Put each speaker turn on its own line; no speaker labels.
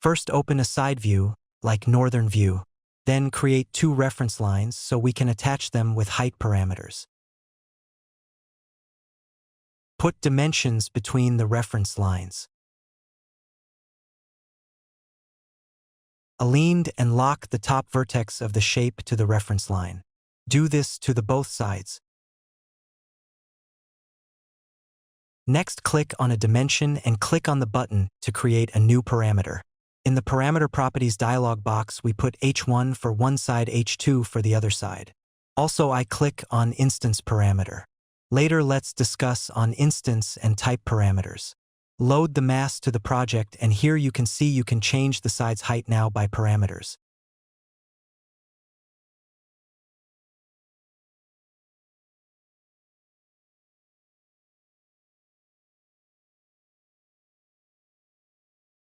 First open a side view, like northern view. Then create two reference lines so we can attach them with height parameters. Put dimensions between the reference lines. Align and lock the top vertex of the shape to the reference line. Do this to the both sides. Next, click on a dimension and click on the button to create a new parameter. In the Parameter Properties dialog box, we put H1 for one side, H2 for the other side. Also, I click on Instance Parameter. Later, let's discuss on Instance and Type parameters. Load the mass to the project, and here you can see you can change the side's height now by parameters.